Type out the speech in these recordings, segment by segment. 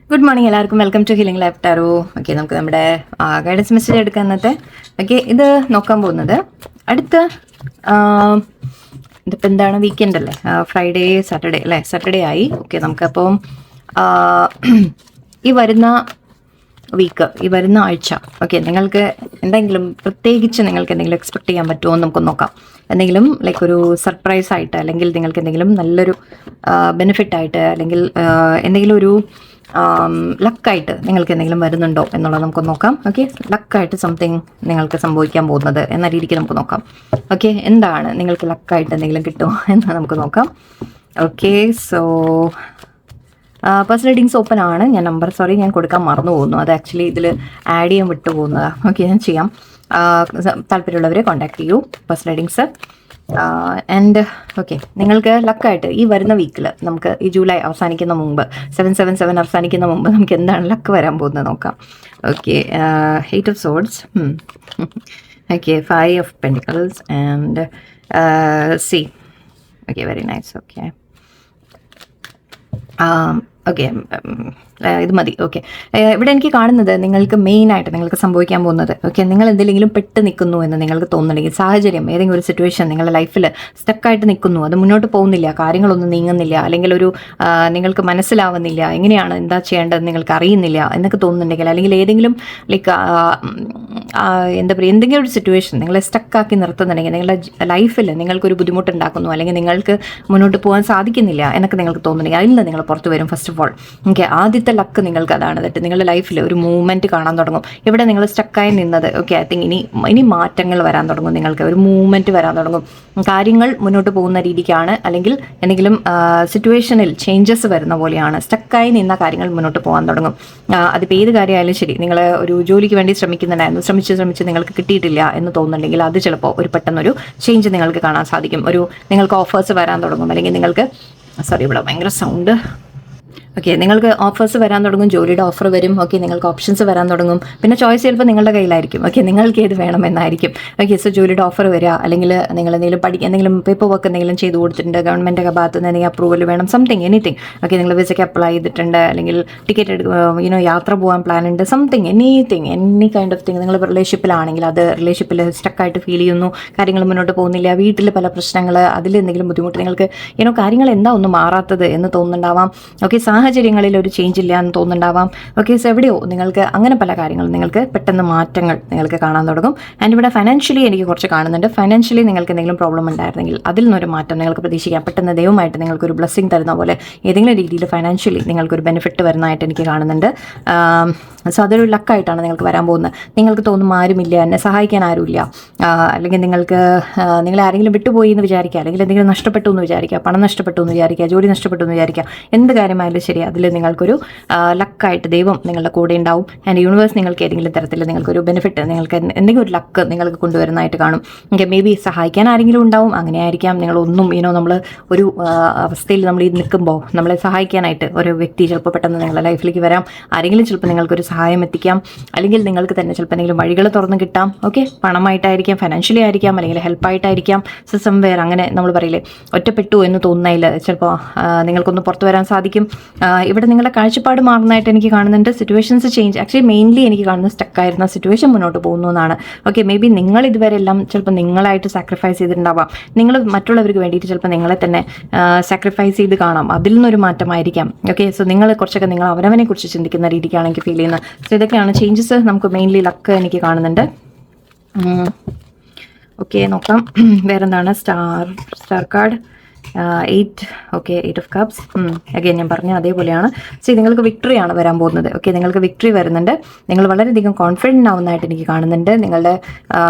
Good morning എല്ലാവർക്കും. Welcome to healing life tarot. Okay, നമുക്ക് നമ്മുടെ ഗൈഡൻസ് മെസ്സേജ് എടുക്കാം ഇന്നത്തെ. ഓക്കെ, ഇത് നോക്കാൻ പോകുന്നത് അടുത്ത ഇതിപ്പോൾ എന്താണ്, വീക്കെൻഡ് അല്ലേ, ഫ്രൈഡേ സാറ്റർഡേ അല്ലേ, സാറ്റർഡേ ആയി. ഓക്കെ, നമുക്കപ്പം ഈ വരുന്ന വീക്ക്, ഈ വരുന്ന ആഴ്ച ഓക്കെ, നിങ്ങൾക്ക് എന്തെങ്കിലും പ്രത്യേകിച്ച് നിങ്ങൾക്ക് എന്തെങ്കിലും എക്സ്പെക്ട് ചെയ്യാൻ പറ്റുമോ എന്ന് നമുക്ക് നോക്കാം. എന്തെങ്കിലും ലൈക്ക് ഒരു സർപ്രൈസ് ആയിട്ട്, അല്ലെങ്കിൽ നിങ്ങൾക്ക് എന്തെങ്കിലും നല്ലൊരു ബെനിഫിറ്റായിട്ട്, അല്ലെങ്കിൽ എന്തെങ്കിലും ഒരു ലക്കായിട്ട് നിങ്ങൾക്ക് എന്തെങ്കിലും വരുന്നുണ്ടോ എന്നുള്ളത് നമുക്ക് നോക്കാം. ഓക്കെ, ലക്കായിട്ട് സംതിങ് നിങ്ങൾക്ക് സംഭവിക്കാൻ പോകുന്നത് എന്ന രീതിക്ക് നമുക്ക് നോക്കാം. ഓക്കെ, എന്താണ് നിങ്ങൾക്ക് ലക്കായിട്ട് എന്തെങ്കിലും കിട്ടുമോ എന്ന് നമുക്ക് നോക്കാം. Okay, so personal readings open ആണ്. ഞാൻ നമ്പർ ഞാൻ കൊടുക്കാൻ മറന്നു പോകുന്നു. അത് ആക്ച്വലി ഇതിൽ ആഡ് ചെയ്യാൻ വിട്ടു പോകുന്നതാണ്. ഓക്കെ, ഞാൻ ചെയ്യാം. താല്പര്യമുള്ളവരെ കോൺടാക്ട് ചെയ്യൂ പേഴ്സണൽ റീഡിങ്സ്. ആൻഡ് ഓക്കെ, നിങ്ങൾക്ക് ലക്കായിട്ട് ഈ വരുന്ന വീക്കിൽ നമുക്ക് ഈ ജൂലൈ അവസാനിക്കുന്ന മുമ്പ് 7/7/7 അവസാനിക്കുന്ന മുമ്പ് നമുക്ക് എന്താണ് ലക്ക് വരാൻ പോകുന്നത് നോക്കാം. Okay, 8 of Swords, okay, 5 of Pentacles and C. Okay, very nice. Okay, okay, ഇത് മതി. ഓക്കെ, ഇവിടെ എനിക്ക് കാണുന്നത് നിങ്ങൾക്ക് മെയിനായിട്ട് നിങ്ങൾക്ക് സംഭവിക്കാൻ പോകുന്നത്, ഓക്കെ, നിങ്ങൾ എന്തെങ്കിലും പെട്ട് നിൽക്കുന്നു എന്ന് നിങ്ങൾക്ക് തോന്നുന്നുണ്ടെങ്കിൽ, സാഹചര്യം ഏതെങ്കിലും ഒരു സിറ്റുവേഷൻ നിങ്ങളുടെ ലൈഫിൽ സ്റ്റക്കായിട്ട് നിൽക്കുന്നു, അത് മുന്നോട്ട് പോകുന്നില്ല, കാര്യങ്ങളൊന്നും നീങ്ങുന്നില്ല, അല്ലെങ്കിൽ ഒരു നിങ്ങൾക്ക് മനസ്സിലാവുന്നില്ല, എങ്ങനെയാണ് എന്താ ചെയ്യേണ്ടത് നിങ്ങൾക്ക് അറിയുന്നില്ല എന്നൊക്കെ തോന്നുന്നുണ്ടെങ്കിൽ, അല്ലെങ്കിൽ ഏതെങ്കിലും ലൈക്ക് എന്താ പറയുക, എന്തെങ്കിലും ഒരു സിറ്റുവേഷൻ നിങ്ങളെ സ്റ്റക്കാക്കി നിർത്തുന്നുണ്ടെങ്കിൽ, നിങ്ങളുടെ ലൈഫിൽ നിങ്ങൾക്കൊരു ബുദ്ധിമുട്ടുണ്ടാക്കുന്നു, അല്ലെങ്കിൽ നിങ്ങൾക്ക് മുന്നോട്ട് പോകാൻ സാധിക്കുന്നില്ല എന്നൊക്കെ നിങ്ങൾക്ക് തോന്നുന്നുണ്ടെങ്കിൽ, അതിൽ നിന്ന് നിങ്ങൾ പുറത്ത് വരും. ഫസ്റ്റ് ഓഫ് ഓൾ, ഓക്കെ, ആദ്യത്തെ ലക്ക് നിങ്ങൾക്ക് അതാണ്. എന്നിട്ട് നിങ്ങളുടെ ലൈഫിൽ ഒരു മൂവ്മെൻറ്റ് കാണാൻ തുടങ്ങും. ഇവിടെ നിങ്ങൾ സ്റ്റക്കായി നിന്നത്, ഓക്കെ, ഐ തിങ്ക് ഇനി മാറ്റങ്ങൾ വരാൻ തുടങ്ങും. നിങ്ങൾക്ക് ഒരു മൂവ്മെൻറ്റ് വരാൻ തുടങ്ങും. കാര്യങ്ങൾ മുന്നോട്ട് പോകുന്ന രീതിക്കാണ്, അല്ലെങ്കിൽ എന്തെങ്കിലും സിറ്റുവേഷനിൽ ചേഞ്ചസ് വരുന്ന പോലെയാണ്. സ്റ്റക്കായി നിന്ന കാര്യങ്ങൾ മുന്നോട്ട് പോകാൻ തുടങ്ങും. അതിപ്പോൾ ഏത് കാര്യമായാലും ശരി, നിങ്ങൾ ഒരു ജോലിക്ക് വേണ്ടി ശ്രമിക്കുന്നുണ്ടായിരുന്നു, ശ്രമിച്ച് നിങ്ങൾക്ക് കിട്ടിയിട്ടില്ല എന്ന് തോന്നുന്നുണ്ടെങ്കിൽ, അത് ചിലപ്പോൾ ഒരു പെട്ടെന്നൊരു ചേഞ്ച് നിങ്ങൾക്ക് കാണാൻ സാധിക്കും. നിങ്ങൾക്ക് ഓഫേഴ്സ് വരാൻ തുടങ്ങും, അല്ലെങ്കിൽ നിങ്ങൾക്ക് ഇവിടെ ഭയങ്കര സൗണ്ട്. ഓക്കെ, നിങ്ങൾക്ക് ഓഫേഴ്സ് വരാൻ തുടങ്ങും, ജോലിയുടെ ഓഫർ വരും. ഓക്കെ, നിങ്ങൾക്ക് ഓപ്ഷൻസ് വരാൻ തുടങ്ങും. പിന്നെ ചോയ്സ് ചിലപ്പോൾ നിങ്ങളുടെ കയ്യിലായിരിക്കും. ഓക്കെ, നിങ്ങൾക്ക് ഏത് വേണമെന്നായിരിക്കും. ഓക്കെ, സോ ജോലിയുടെ ഓഫർ വരിക, അല്ലെങ്കിൽ നിങ്ങൾ എന്തെങ്കിലും പേപ്പർ വർക്ക് എന്തെങ്കിലും ചെയ്ത് കൊടുത്തിട്ടുണ്ട്, ഗവൺമെൻറ്റൊക്കെ ഭാഗത്ത് നിന്ന് എന്തെങ്കിലും അപ്രൂവൽ വേണം, സംതിങ് എനിത്തിങ്. ഓക്കെ, നിങ്ങൾ വിസയ്ക്ക് അപ്ലൈ ചെയ്തിട്ടുണ്ട്, അല്ലെങ്കിൽ ടിക്കറ്റ് യാത്ര പോകാൻ പ്ലാൻ ഉണ്ട്, something anything, any kind of thing. നിങ്ങൾ റിലേഷൻഷിപ്പിലാണെങ്കിൽ അത് റിലേഷൻഷിപ്പിൽ സ്റ്റക്കായിട്ട് ഫീൽ ചെയ്യുന്നു, കാര്യങ്ങൾ മുന്നോട്ട് പോകുന്നില്ല, വീട്ടിൽ പല പ്രശ്നങ്ങൾ, അതിൽ എന്തെങ്കിലും ബുദ്ധിമുട്ട്, നിങ്ങൾക്ക് കാര്യങ്ങൾ എന്താ ഒന്നും മാറാത്തത് എന്ന് തോന്നുന്നുണ്ടാവാം. ഓക്കെ, സാഹചര്യങ്ങളിൽ ഒരു ചേഞ്ച് ഇല്ല എന്ന് തോന്നുന്നുണ്ടാവാം. ഓക്കെ, സോ എവിടെയോ നിങ്ങൾക്ക് അങ്ങനെ പല കാര്യങ്ങളും നിങ്ങൾക്ക് പെട്ടെന്ന് മാറ്റങ്ങൾ നിങ്ങൾക്ക് കാണാൻ തുടങ്ങും. ആൻഡ് ഇവിടെ ഫൈനാൻഷ്യലി എനിക്ക് കുറച്ച് കാണുന്നുണ്ട്. ഫൈനാൻഷ്യലി നിങ്ങൾക്ക് എന്തെങ്കിലും പ്രോബ്ലം ഉണ്ടായിരുന്നെങ്കിൽ അതിൽ നിന്നൊരു മാറ്റം നിങ്ങൾക്ക് പ്രതീക്ഷിക്കാം. പെട്ടെന്ന് ദൈവമായിട്ട് നിങ്ങൾക്കൊരു ബ്ലെസ്സിങ് തരുന്ന പോലെ ഏതെങ്കിലും രീതിയിൽ ഫൈനാൻഷ്യലി നിങ്ങൾക്കൊരു ബെനിഫിറ്റ് വരുന്നതായിട്ട് എനിക്ക് കാണുന്നുണ്ട്. സോ അതൊരു ലക്കായിട്ടാണ് നിങ്ങൾക്ക് വരാൻ പോകുന്നത്. നിങ്ങൾക്ക് തോന്നും ആരുമില്ല, എന്നെ സഹായിക്കാൻ ആരുമില്ല, അല്ലെങ്കിൽ നിങ്ങളെ ആരെങ്കിലും വിട്ടുപോയി എന്ന് വിചാരിക്കുക, അല്ലെങ്കിൽ എന്തെങ്കിലും നഷ്ടപ്പെട്ടു എന്ന് വിചാരിക്കുക, പണം നഷ്ടപ്പെട്ടു എന്ന് വിചാരിക്കുക, ജോലി നഷ്ടപ്പെട്ടു എന്ന് വിചാരിക്കുക, എന്ത് കാര്യമായാലും ശരി, അതിൽ നിങ്ങൾക്കൊരു ലക്കായിട്ട് ദൈവം നിങ്ങളുടെ കൂടെ ഉണ്ടാവും. ആൻഡ് യൂണിവേഴ്സ് നിങ്ങൾക്ക് ഏതെങ്കിലും തരത്തിൽ നിങ്ങൾക്കൊരു ബെനിഫിറ്റ്, നിങ്ങൾക്ക് എന്തെങ്കിലും ഒരു ലക്ക് നിങ്ങൾക്ക് കൊണ്ടുവരുന്നതായിട്ട് കാണും. മേ ബി സഹായിക്കാൻ ആരെങ്കിലും ഉണ്ടാവും, അങ്ങനെ ആയിരിക്കാം. നിങ്ങളൊന്നും നമ്മൾ ഒരു അവസ്ഥയിൽ നമ്മൾ ഈ നിൽക്കുമ്പോൾ നമ്മളെ സഹായിക്കാനായിട്ട് ഒരു വ്യക്തി ചിലപ്പോൾ പെട്ടെന്ന് നിങ്ങളുടെ ലൈഫിലേക്ക് വരാം. ആരെങ്കിലും ചിലപ്പോൾ നിങ്ങൾക്കൊരു സഹായം എത്തിക്കാം, അല്ലെങ്കിൽ നിങ്ങൾക്ക് തന്നെ ചിലപ്പോൾ എന്തെങ്കിലും വഴികൾ തുറന്ന് കിട്ടാം. ഓക്കെ, പണമായിട്ടായിരിക്കാം, ഫൈനാൻഷ്യലി ആയിരിക്കാം, അല്ലെങ്കിൽ ഹെൽപ്പായിട്ടായിരിക്കാം, സംവെയർ. അങ്ങനെ നമ്മൾ പറയില്ലേ, ഒറ്റപ്പെട്ടു എന്ന് തോന്നുന്നതിൽ ചിലപ്പോൾ നിങ്ങൾക്കൊന്ന് പുറത്തു വരാൻ സാധിക്കും. ഇവിടെ നിങ്ങളുടെ കാഴ്ചപ്പാട് മാറുന്നതായിട്ട് എനിക്ക് കാണുന്നുണ്ട്. സിറ്റുവേഷൻസ് ചേഞ്ച്, ആക്ച്വലി മെയിൻലി എനിക്ക് കാണുന്ന സ്റ്റക്കായിരുന്ന സിറ്റുവേഷൻ മുന്നോട്ട് പോകുന്നു എന്നാണ്. ഓക്കെ, മേ ബി നിങ്ങൾ ഇതുവരെ എല്ലാം ചിലപ്പോൾ നിങ്ങളായിട്ട് സാക്രിഫൈസ് ചെയ്തിട്ടുണ്ടാവാം. നിങ്ങൾ മറ്റുള്ളവർക്ക് വേണ്ടിയിട്ട് ചിലപ്പോൾ നിങ്ങളെ തന്നെ സാക്രിഫൈസ് ചെയ്ത് കാണാം. അതിൽ നിന്നൊരു മാറ്റമായിരിക്കാം. ഓക്കെ, സോ നിങ്ങൾ കുറച്ചൊക്കെ നിങ്ങൾ അവനവനെ കുറിച്ച് ചിന്തിക്കുന്ന രീതിക്കാണ് എനിക്ക് ഫീൽ ചെയ്യുന്നത്. സോ ഇതൊക്കെയാണ് ചേഞ്ചസ്. നമുക്ക് മെയിൻലി ലക്ക് എനിക്ക് കാണുന്നുണ്ട്. ഓക്കെ, നോക്കാം വേറെന്താണ്. Star card 8. Okay, 8 of Cups. Again ഞാൻ പറഞ്ഞ അതേപോലെയാണ്. സോ നിങ്ങൾക്ക് വിക്ടറിയാണ് വരാൻ പോകുന്നത്. ഓക്കെ, നിങ്ങൾക്ക് വിക്ടറി വരുന്നുണ്ട്. നിങ്ങൾ വളരെയധികം കോൺഫിഡൻ്റ് ആവുന്നതായിട്ട് എനിക്ക് കാണുന്നുണ്ട്. നിങ്ങളുടെ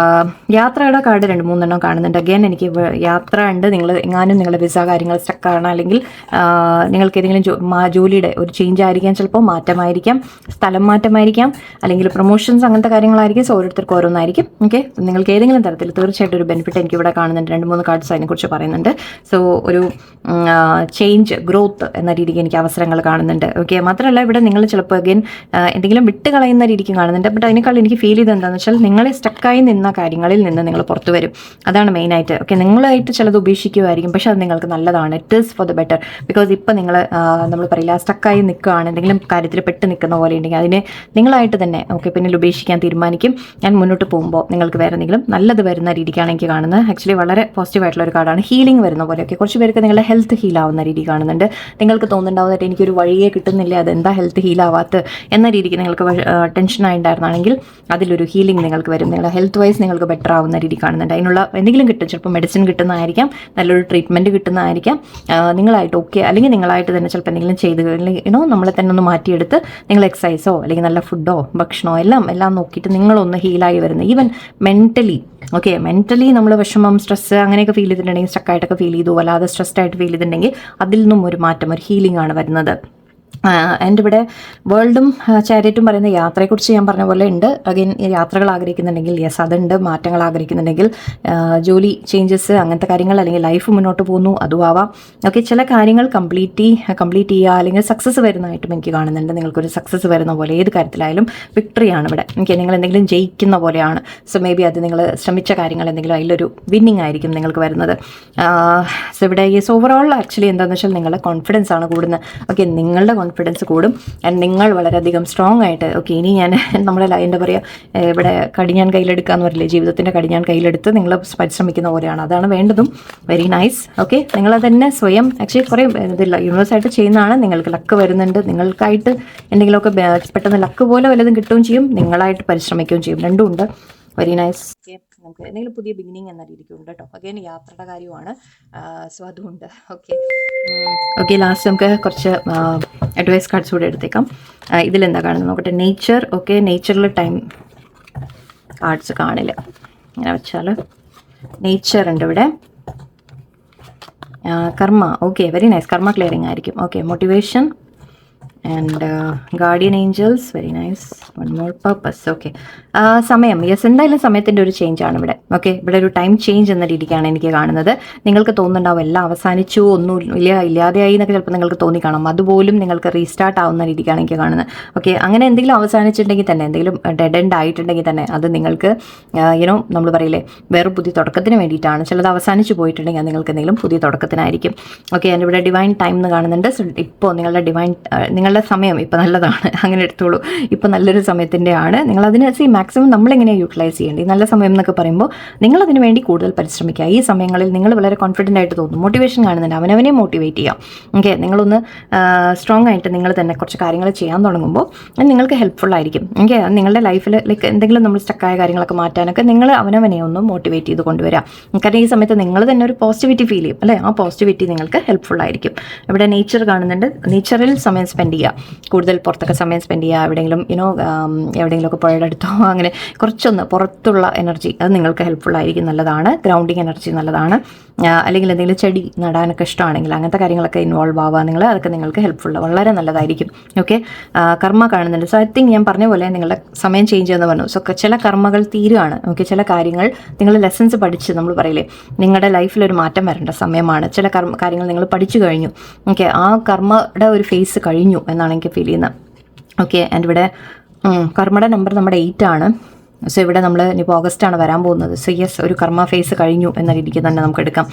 യാത്രയുടെ കാർഡ് 2-3 കാണുന്നുണ്ട്. അഗൈൻ എനിക്ക് യാത്ര ഉണ്ട്. നിങ്ങൾ എങ്ങാനും നിങ്ങളുടെ വിസ കാര്യങ്ങൾ സ്റ്റക്കാണ്, അല്ലെങ്കിൽ നിങ്ങൾക്ക് ഏതെങ്കിലും ജോലിയുടെ ഒരു ചേഞ്ച് ആയിരിക്കാം, ചിലപ്പോൾ മാറ്റമായിരിക്കാം, സ്ഥലം മാറ്റമായിരിക്കാം, അല്ലെങ്കിൽ പ്രൊമോഷൻസ്, അങ്ങനത്തെ കാര്യങ്ങളായിരിക്കും. സോ ഓരോരുത്തർക്ക് ഓരോന്നായിരിക്കും. ഓക്കെ, നിങ്ങൾക്ക് ഏതെങ്കിലും തരത്തിൽ തീർച്ചയായിട്ടും ഒരു ബെനിഫിറ്റ് എനിക്ക് ഇവിടെ കാണുന്നുണ്ട്. 2-3 കാർഡ്സ് അതിനെക്കുറിച്ച് പറയുന്നുണ്ട്. സോ ഒരു ചേഞ്ച്, ഗ്രോത്ത് എന്ന രീതിക്ക് എനിക്ക് അവസരങ്ങൾ കാണുന്നുണ്ട്. ഓക്കെ, മാത്രമല്ല ഇവിടെ നിങ്ങൾ ചിലപ്പോൾ അഗൈൻ എന്തെങ്കിലും വിട്ട് കളയുന്ന രീതിക്ക് കാണുന്നുണ്ട്. ബട്ട് അതിനേക്കാൾ എനിക്ക് ഫീൽ ചെയ്ത് എന്താണെന്ന് വെച്ചാൽ നിങ്ങളെ സ്റ്റക്കായി നിന്ന കാര്യങ്ങളിൽ നിന്ന് നിങ്ങൾ പുറത്തു വരും. അതാണ് മെയിനായിട്ട്. ഓക്കെ, നിങ്ങളായിട്ട് ചിലത് ഉപേക്ഷിക്കുമായിരിക്കും, പക്ഷെ അത് നിങ്ങൾക്ക് നല്ലതാണ്. It is for the better. Because ഇപ്പം നമ്മൾ പറയില്ല സ്റ്റക്കായി നിൽക്കുകയാണ്, എന്തെങ്കിലും കാര്യത്തിൽ പെട്ട് നിൽക്കുന്ന പോലെ ഉണ്ടെങ്കിൽ അതിനെ നിങ്ങളായിട്ട് തന്നെ പിന്നിൽ ഉപേക്ഷിക്കാൻ തീരുമാനിക്കും. ഞാൻ മുന്നോട്ട് പോകുമ്പോൾ നിങ്ങൾക്ക് വേറെ എന്തെങ്കിലും നല്ലത് വരുന്ന രീതിക്കാണ് എനിക്ക് കാണുന്നത്. ആക്ച്വലി വളരെ പോസിറ്റീവായിട്ടുള്ള ഒരു കാർഡാണ്. ഹീലിംഗ് വരുന്ന പോലെയൊക്കെ കുറച്ച് പേർക്ക് നിങ്ങളുടെ ഹെൽത്ത് ഹീലാവുന്ന രീതി കാണുന്നുണ്ട്. നിങ്ങൾക്ക് തോന്നുന്നുണ്ടാവുന്നതായിട്ട് എനിക്കൊരു വഴിയേ കിട്ടുന്നില്ല, അതെന്താ ഹെൽത്ത് ഹീലാവാത്ത എന്ന രീതിക്ക് നിങ്ങൾക്ക് ടെൻഷനായിട്ടുണ്ടായിരുന്നാണെങ്കിൽ അതിലൊരു ഹീലിംഗ് നിങ്ങൾക്ക് വരും. നിങ്ങളുടെ ഹെൽത്ത് വൈസ് നിങ്ങൾക്ക് ബെറ്റർ ആവുന്ന രീതി കാണുന്നുണ്ട്. അതിനുള്ള എന്തെങ്കിലും കിട്ടും. ചിലപ്പോൾ മെഡിസിൻ കിട്ടുന്നതായിരിക്കാം, നല്ലൊരു ട്രീറ്റ്മെൻറ്റ് കിട്ടുന്നതായിരിക്കാം. നിങ്ങളായിട്ട് അല്ലെങ്കിൽ നിങ്ങളായിട്ട് തന്നെ ചിലപ്പോൾ എന്തെങ്കിലും ചെയ്ത് നമ്മളെ തന്നെ ഒന്ന് മാറ്റിയെടുത്ത് നിങ്ങൾ എക്സസൈസോ അല്ലെങ്കിൽ നല്ല ഫുഡോ ഭക്ഷണമോ എല്ലാം നോക്കിയിട്ട് നിങ്ങളൊന്ന് ഹീലായി വരുന്നത്. ഈവൻ മെൻ്റലി നമ്മൾ വിഷമം, സ്ട്രെസ് അങ്ങനെയൊക്കെ ഫീൽ ചെയ്തിട്ടുണ്ടെങ്കിൽ, സ്റ്റക്കായിട്ടൊക്കെ ഫീൽ ചെയ്തു, വല്ലാതെ സ്ട്രെസ്ഡ് ആയിട്ട് ഫീൽ ചെയ്തിട്ടുണ്ടെങ്കിൽ അതിൽ നിന്നും ഒരു മാറ്റം, ഒരു ഹീലിംഗ് ആണ് വരുന്നത്. ആൻഡ് ഇവിടെ വേൾഡും ചാരിറ്റും പറയുന്ന യാത്രയെക്കുറിച്ച് ഞാൻ പറഞ്ഞ പോലെ ഉണ്ട്. അഗൈൻ യാത്രകൾ ആഗ്രഹിക്കുന്നുണ്ടെങ്കിൽ യെസ് അതുണ്ട്. മാറ്റങ്ങൾ ആഗ്രഹിക്കുന്നുണ്ടെങ്കിൽ ജോലി ചേഞ്ചസ് അങ്ങനത്തെ കാര്യങ്ങൾ, അല്ലെങ്കിൽ ലൈഫ് മുന്നോട്ട് പോകുന്നു, അതും ആവാം. ചില കാര്യങ്ങൾ കംപ്ലീറ്റ് ചെയ്യുക, അല്ലെങ്കിൽ സക്സസ് വരുന്നതായിട്ടും എനിക്ക് കാണുന്നുണ്ട്. നിങ്ങൾക്കൊരു സക്സസ് വരുന്ന പോലെ ഏത് കാര്യത്തിലായാലും വിക്ടറിയാണ് ഇവിടെ. നിങ്ങൾ എന്തെങ്കിലും ജയിക്കുന്ന പോലെയാണ്. സോ മേ ബി അത് നിങ്ങൾ ശ്രമിച്ച കാര്യങ്ങൾ എന്തെങ്കിലും അതിലൊരു വിന്നിങ് ആയിരിക്കും നിങ്ങൾക്ക് വരുന്നത്. സോ ഇവിടെ ഓവറോൾ ആക്ച്വലി എന്താണെന്ന് വെച്ചാൽ നിങ്ങളുടെ കോൺഫിഡൻസ് ആണ് കൂടുന്നത്. നിങ്ങളുടെ കോൺഫിഡൻസ് കൂടും. ആൻഡ് നിങ്ങൾ വളരെയധികം സ്ട്രോങ് ആയിട്ട് ഇനി ഞാൻ നമ്മുടെ എന്താ പറയുക, ഇവിടെ കടിഞ്ഞാൻ കയ്യിലെടുക്കാന്ന് പറയില്ലേ, ജീവിതത്തിൻ്റെ കടിഞ്ഞാൻ കയ്യിലെടുത്ത് നിങ്ങൾ പരിശ്രമിക്കുന്ന പോലെയാണ്. അതാണ് വേണ്ടതും. Very nice. നിങ്ങളത് തന്നെ സ്വയം ആക്ച്വലി കുറേ ഇതില്ല യൂണിവേഴ്സായിട്ട് ചെയ്യുന്നതാണ്. നിങ്ങൾക്ക് ലക്ക് വരുന്നുണ്ട്. നിങ്ങൾക്കായിട്ട് എന്തെങ്കിലുമൊക്കെ പെട്ടെന്ന് ലക്ക് പോലെ വല്ലതും കിട്ടുകയും ചെയ്യും, നിങ്ങളായിട്ട് പരിശ്രമിക്കുകയും ചെയ്യും. രണ്ടും ഉണ്ട്. Very nice. നമുക്ക് എന്തെങ്കിലും പുതിയ ബിഗിനിങ് എന്ന രീതിക്ക് ഉണ്ട് കേട്ടോ. യാത്രയുടെ കാര്യമാണ്. സോ അതുകൊണ്ട് ലാസ്റ്റ് നമുക്ക് കുറച്ച് അഡ്വൈസ് കാർഡ്സ് കൂടെ എടുത്തേക്കാം. ഇതിലെന്താ കാണുന്നത് നോക്കട്ടെ. നേച്ചർ. നേച്ചറിൽ ടൈം കാർഡ്സ് കാണില്ല. അങ്ങനെ വെച്ചാൽ നേച്ചർ ഉണ്ട് ഇവിടെ. കർമ്മ. Very nice. കർമ്മ ക്ലിയറിംഗ് ആയിരിക്കും. Motivation and guardian angels. Very nice. One more purpose. സമയം. എന്തായാലും സമയത്തിൻ്റെ ഒരു ചേഞ്ച് ആണ് ഇവിടെ. ഇവിടെ ഒരു ടൈം ചേഞ്ച് എന്ന രീതിക്കാണ് എനിക്ക് കാണുന്നത്. നിങ്ങൾക്ക് തോന്നുന്നുണ്ടാവും എല്ലാം അവസാനിച്ചു, ഒന്നും ഇല്ലാതെയായി എന്നൊക്കെ ചിലപ്പോൾ നിങ്ങൾക്ക് തോന്നിക്കാണും. അതുപോലും നിങ്ങൾക്ക് റീസ്റ്റാർട്ട് ആവുന്ന രീതിക്കാണ് എനിക്ക് കാണുന്നത്. അങ്ങനെ എന്തെങ്കിലും അവസാനിച്ചിട്ടുണ്ടെങ്കിൽ തന്നെ, എന്തെങ്കിലും ഡെഡ് എൻഡ് ആയിട്ടുണ്ടെങ്കിൽ തന്നെ അത് നിങ്ങൾക്ക് നമ്മൾ പറയില്ലേ വേറെ പുതിയ തുടക്കത്തിന് വേണ്ടിയിട്ടാണ്. ചിലത് അവസാനിച്ച് പോയിട്ടുണ്ടെങ്കിൽ അത് നിങ്ങൾക്ക് എന്തെങ്കിലും പുതിയ തുടക്കത്തിനായിരിക്കും. എൻ്റെ ഇവിടെ ഡിവൈൻ ടൈം എന്ന് കാണുന്നുണ്ട്. സോ ഇപ്പോൾ നിങ്ങളുടെ സമയം ഇപ്പോൾ നല്ലതാണ്, അങ്ങനെ എടുത്തോളൂ. ഇപ്പോൾ നല്ലൊരു സമയത്തിൻ്റെ ആണ്. നിങ്ങളതിന് മാക്സിമം നമ്മളെങ്ങനെയാണ് യൂട്ടിലൈസ് ചെയ്യേണ്ടത്. നല്ല സമയം എന്നൊക്കെ പറയുമ്പോൾ നിങ്ങളതിന് വേണ്ടി കൂടുതൽ പരിശ്രമിക്കുക. ഈ സമയങ്ങളിൽ നിങ്ങൾ വളരെ കോൺഫിഡൻ്റ് ആയിട്ട് തോന്നും. മോട്ടിവേഷൻ കാണുന്നുണ്ട്. അവനവനെ മോട്ടിവേറ്റ് ചെയ്യാം. നിങ്ങളൊന്ന് സ്ട്രോങ് ആയിട്ട് നിങ്ങൾ തന്നെ കുറച്ച് കാര്യങ്ങൾ ചെയ്യാൻ തുടങ്ങുമ്പോൾ നിങ്ങൾക്ക് ഹെൽപ്ഫുൾ ആയിരിക്കും. നിങ്ങളുടെ ലൈഫിൽ എന്തെങ്കിലും നമ്മൾ സ്റ്റക്കായ കാര്യങ്ങളൊക്കെ മാറ്റാനൊക്കെ നിങ്ങൾ അവനവനെ ഒന്ന് മോട്ടിവേറ്റ് ചെയ്ത് കൊണ്ടുവരാം. കാരണം ഈ സമയത്ത് നിങ്ങൾ തന്നെ ഒരു പോസിറ്റിവിറ്റി ഫീൽ ചെയ്യും അല്ലേ. ആ പോസിറ്റിവിറ്റി നിങ്ങൾക്ക് ഹെൽപ്ഫുൾ ആയിരിക്കും. ഇവിടെ നേച്ചർ കാണുന്നുണ്ട്. നേച്ചറിൽ സമയം സ്പെൻഡ് ചെയ്യുക, കൂടുതൽ പുറത്തൊക്കെ സമയം സ്പെൻഡ് ചെയ്യുക. എവിടെയെങ്കിലുമൊക്കെ പുഴയുടെ അടുത്തോ അങ്ങനെ കുറച്ചൊന്ന് പുറത്തുള്ള എനർജി അത് നിങ്ങൾക്ക് ഹെൽപ്ഫുൾ ആയിരിക്കും. നല്ലതാണ്. ഗ്രൗണ്ടിങ് എനർജി നല്ലതാണ്. അല്ലെങ്കിൽ എന്തെങ്കിലും ചെടി നടാനൊക്കെ ഇഷ്ടമാണെങ്കിൽ അങ്ങനത്തെ കാര്യങ്ങളൊക്കെ ഇൻവോൾവ് ആവുക അതൊക്കെ നിങ്ങൾക്ക് ഹെൽപ്ഫുൾ, വളരെ നല്ലതായിരിക്കും. കർമ്മ കാണുന്നുണ്ട്. സോ ഐ തിങ്ക് ഞാൻ പറഞ്ഞ പോലെ നിങ്ങളുടെ സമയം ചേഞ്ച് എന്ന് പറഞ്ഞു. സോ ചില കർമ്മകൾ തീരുകയാണ്. ചില കാര്യങ്ങൾ നിങ്ങൾ ലെസൺസ് പഠിച്ച്, നമ്മൾ പറയില്ലേ നിങ്ങളുടെ ലൈഫിലൊരു മാറ്റം വരേണ്ട സമയമാണ്. ചില കാര്യങ്ങൾ നിങ്ങൾ പഠിച്ചു കഴിഞ്ഞു. ആ കർമ്മയുടെ ഒരു ഫേസ് കഴിഞ്ഞു എന്നാണ് എനിക്ക് ഫീൽ ചെയ്യുന്നത്. ആൻഡ് ഇവിടെ കർമ്മയുടെ നമ്പർ നമ്മുടെ 8 ആണ്. സോ ഇവിടെ നമ്മൾ ഇനിയിപ്പോൾ ഓഗസ്റ്റാണ് വരാൻ പോകുന്നത്. സോ യെസ്, ഒരു കർമ്മ ഫേസ് കഴിഞ്ഞു എന്ന രീതിക്ക് തന്നെ നമുക്ക് എടുക്കാം.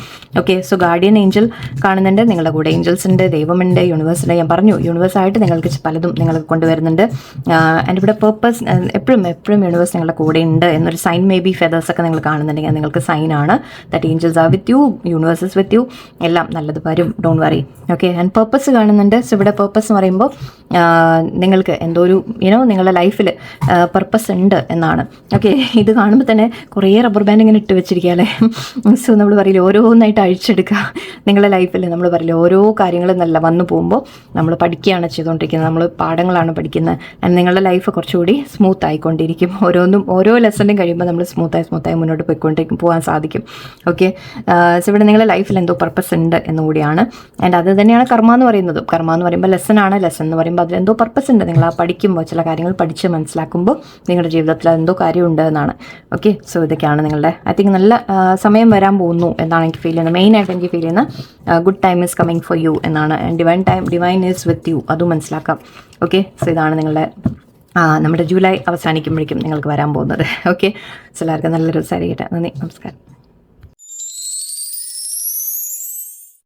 സോ ഗാർഡിയൻ ഏഞ്ചൽ കാണുന്നുണ്ട്. നിങ്ങളുടെ കൂടെ ഏഞ്ചൽസ് ഉണ്ട്, ദൈവമുണ്ട്, യൂണിവേഴ്സുണ്ട്. ഞാൻ പറഞ്ഞു യൂണിവേഴ്സായിട്ട് നിങ്ങൾക്ക് പലതും നിങ്ങൾക്ക് കൊണ്ടുവരുന്നുണ്ട്. ആൻഡ് ഇവിടെ പേർപ്പസ് എപ്പോഴും യൂണിവേഴ്സ് നിങ്ങളുടെ കൂടെ ഉണ്ട് എന്നൊരു സൈൻ. മേ ബി ഫെദേഴ്സ് ഒക്കെ നിങ്ങൾ കാണുന്നുണ്ടെങ്കിൽ നിങ്ങൾക്ക് സൈനാണ് that angels are with you, universe is with you. എല്ലാം നല്ലത് വരും, ഡോണ്ട് വറി. ആൻഡ് പേർപ്പസ് കാണുന്നുണ്ട്. സോ ഇവിടെ പേർപ്പസ് എന്ന് പറയുമ്പോൾ നിങ്ങൾക്ക് എന്തോ ഒരു നിങ്ങളുടെ ലൈഫിൽ പർപ്പസ് ഉണ്ട് എന്നാണ്. ഇത് കാണുമ്പോൾ തന്നെ കുറേ റബ്ബർ ബാൻഡ് ഇങ്ങനെ ഇട്ട് വെച്ചിരിക്കുക അല്ലേ. സോ നമ്മൾ പറയില്ല ഓരോന്നായിട്ട് അഴിച്ചെടുക്കുക. നിങ്ങളുടെ ലൈഫിൽ നമ്മൾ പറയില്ല ഓരോ കാര്യങ്ങളും നല്ല വന്നു പോകുമ്പോൾ നമ്മൾ പഠിക്കുകയാണ് ചെയ്തുകൊണ്ടിരിക്കുന്നത്, നമ്മൾ പാഠങ്ങളാണ് പഠിക്കുന്നത്. ആൻഡ് നിങ്ങളുടെ ലൈഫ് കുറച്ചുകൂടി സ്മൂത്ത് ആയിക്കൊണ്ടിരിക്കും. ഓരോ ലെസണും കഴിയുമ്പോൾ നമ്മൾ സ്മൂത്തായി മുന്നോട്ട് പോകാൻ സാധിക്കും. സോ ഇവിടെ നിങ്ങളുടെ ലൈഫിൽ എന്തോ പർപ്പസ് ഉണ്ട് എന്നുകൂടിയാണ്. ആൻഡ് അത് തന്നെയാണ് കർമ്മ എന്ന് പറയുന്നത്. കർമ്മ എന്ന് പറയുമ്പോൾ ലെസൺ എന്ന് പറയുമ്പോൾ അതിലെന്തോ പർപ്പസ് ഉണ്ട്. നിങ്ങൾ ആ പഠിക്കുമ്പോൾ ചില കാര്യങ്ങൾ പഠിച്ച് മനസ്സിലാക്കുമ്പോൾ നിങ്ങളുടെ ജീവിതത്തിൽ എന്തോ കാര്യമുണ്ട് എന്നാണ്. ഓക്കെ, സോ ഇതൊക്കെയാണ് നിങ്ങളുടെ ഐ തിങ്ക് നല്ല സമയം വരാൻ പോകുന്നു എന്നാണ് എനിക്ക് ഫീൽ ചെയ്യുന്നത്. മെയിനായിട്ട് എനിക്ക് ഫീൽ ചെയ്യുന്ന good time is coming for you എന്നാണ്. ഡിവൈൻ ഈസ് വിത്ത് യു, അതും മനസ്സിലാക്കാം. ഓക്കെ, സോ ഇതാണ് നിങ്ങളുടെ നമ്മുടെ ജൂലൈ അവസാനിക്കുമ്പോഴേക്കും നിങ്ങൾക്ക് വരാൻ പോകുന്നത്. ഓക്കെ, സോ എല്ലാവർക്കും നല്ലൊരു ദിവസം ആയിരിക്കട്ടെ. നന്ദി, നമസ്കാരം.